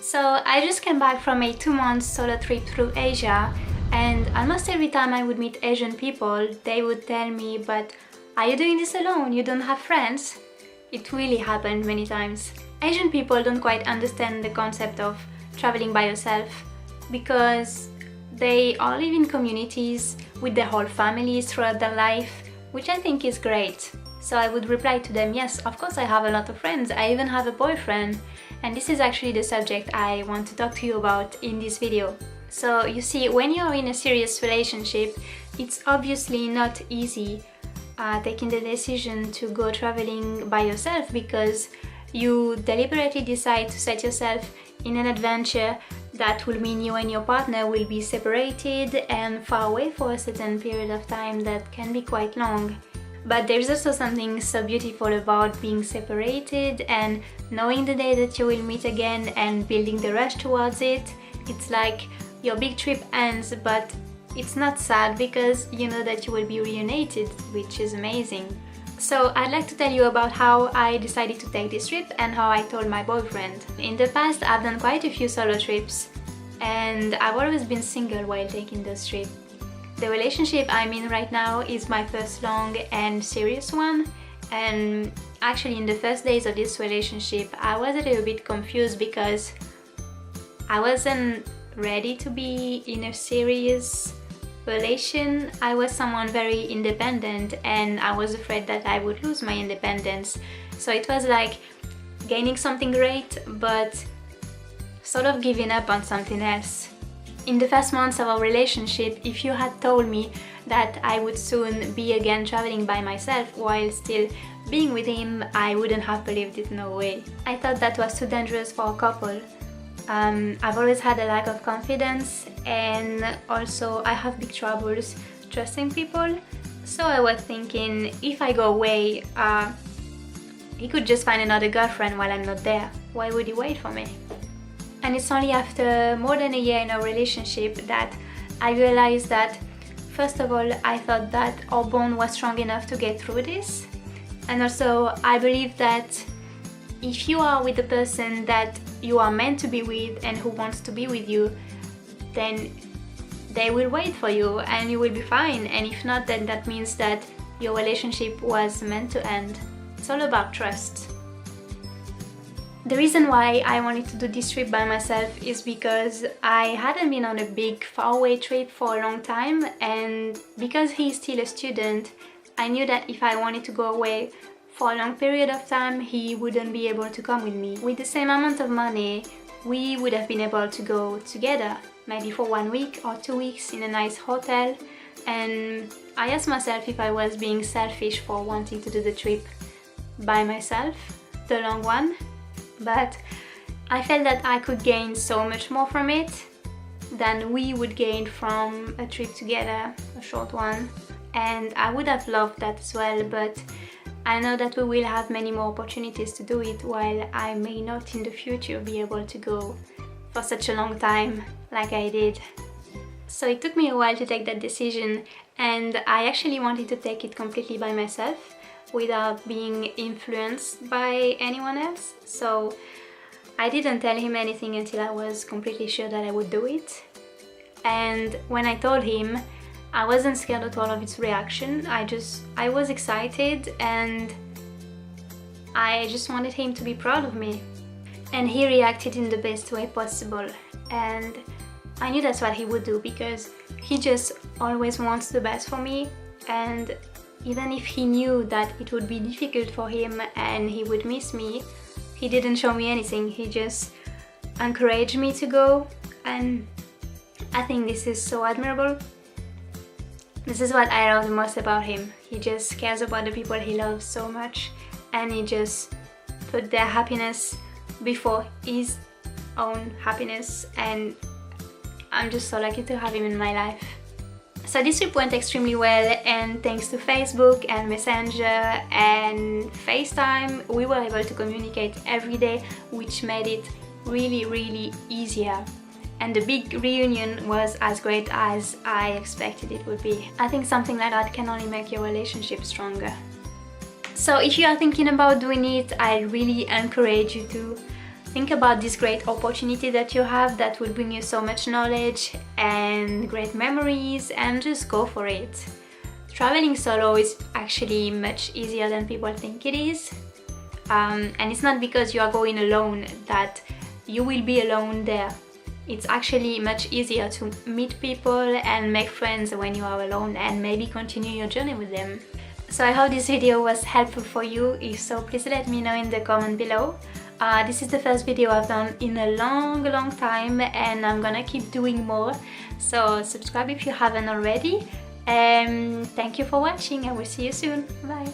So I just came back from a 2-month solo trip through Asia, and almost every time I would meet Asian people, they would tell me, but are you doing this alone? You don't have friends? It really happened many times. Asian people don't quite understand the concept of traveling by yourself because they all live in communities with their whole families throughout their life, which I think is great. So I would reply to them, yes, of course I have a lot of friends, I even have a boyfriend. And this is actually the subject I want to talk to you about in this video. So you see, when you're in a serious relationship, it's obviously not easy taking the decision to go traveling by yourself, because you deliberately decide to set yourself in an adventure that will mean you and your partner will be separated and far away for a certain period of time that can be quite long. But there's also something so beautiful about being separated and knowing the day that you will meet again and building the rush towards it. It's like your big trip ends, but it's not sad because you know that you will be reunited, which is amazing. So I'd like to tell you about how I decided to take this trip and how I told my boyfriend. In the past, I've done quite a few solo trips, and I've always been single while taking those trips. The relationship I'm in right now is my first long and serious one, and actually in the first days of this relationship I was a little bit confused because I wasn't ready to be in a serious relation. I was someone very independent and I was afraid that I would lose my independence. So it was like gaining something great but sort of giving up on something else. In the first months of our relationship, if you had told me that I would soon be again traveling by myself while still being with him, I wouldn't have believed it, no way. I thought that was too dangerous for a couple. I've always had a lack of confidence, and also I have big troubles trusting people. So I was thinking, if I go away, he could just find another girlfriend while I'm not there. Why would he wait for me? And it's only after more than a year in our relationship that I realized that, first of all, I thought that our bond was strong enough to get through this. And also, I believe that if you are with the person that you are meant to be with and who wants to be with you, then they will wait for you and you will be fine. And if not, then that means that your relationship was meant to end. It's all about trust. The reason why I wanted to do this trip by myself is because I hadn't been on a big faraway trip for a long time, and because he's still a student, I knew that if I wanted to go away for a long period of time, he wouldn't be able to come with me. With the same amount of money, we would have been able to go together, maybe for 1 week or 2 weeks in a nice hotel, and I asked myself if I was being selfish for wanting to do the trip by myself, the long one. But I felt that I could gain so much more from it than we would gain from a trip together, a short one. And I would have loved that as well, but I know that we will have many more opportunities to do it, while I may not in the future be able to go for such a long time like I did. So it took me a while to take that decision, and I actually wanted to take it completely by myself, without being influenced by anyone else. So I didn't tell him anything until I was completely sure that I would do it. And when I told him, I wasn't scared at all of his reaction. I was excited, and I just wanted him to be proud of me. And he reacted in the best way possible. And I knew that's what he would do, because he just always wants the best for me. And even if he knew that it would be difficult for him and he would miss me, he didn't show me anything. He just encouraged me to go, and I think this is so admirable. This is what I love the most about him. He just cares about the people he loves so much, and he just put their happiness before his own happiness, and I'm just so lucky to have him in my life. So this trip went extremely well, and thanks to Facebook and Messenger and FaceTime, we were able to communicate every day, which made it really easier. And the big reunion was as great as I expected it would be. I think something like that can only make your relationship stronger. So if you are thinking about doing it, I really encourage you to think about this great opportunity that you have that will bring you so much knowledge and great memories, and just go for it. Traveling solo is actually much easier than people think it is. And it's not because you are going alone that you will be alone there. It's actually much easier to meet people and make friends when you are alone, and maybe continue your journey with them. So I hope this video was helpful for you. If so, please let me know in the comment below. This is the first video I've done in a long time, and I'm gonna keep doing more. So subscribe if you haven't already. Thank you for watching. I will see you soon. Bye.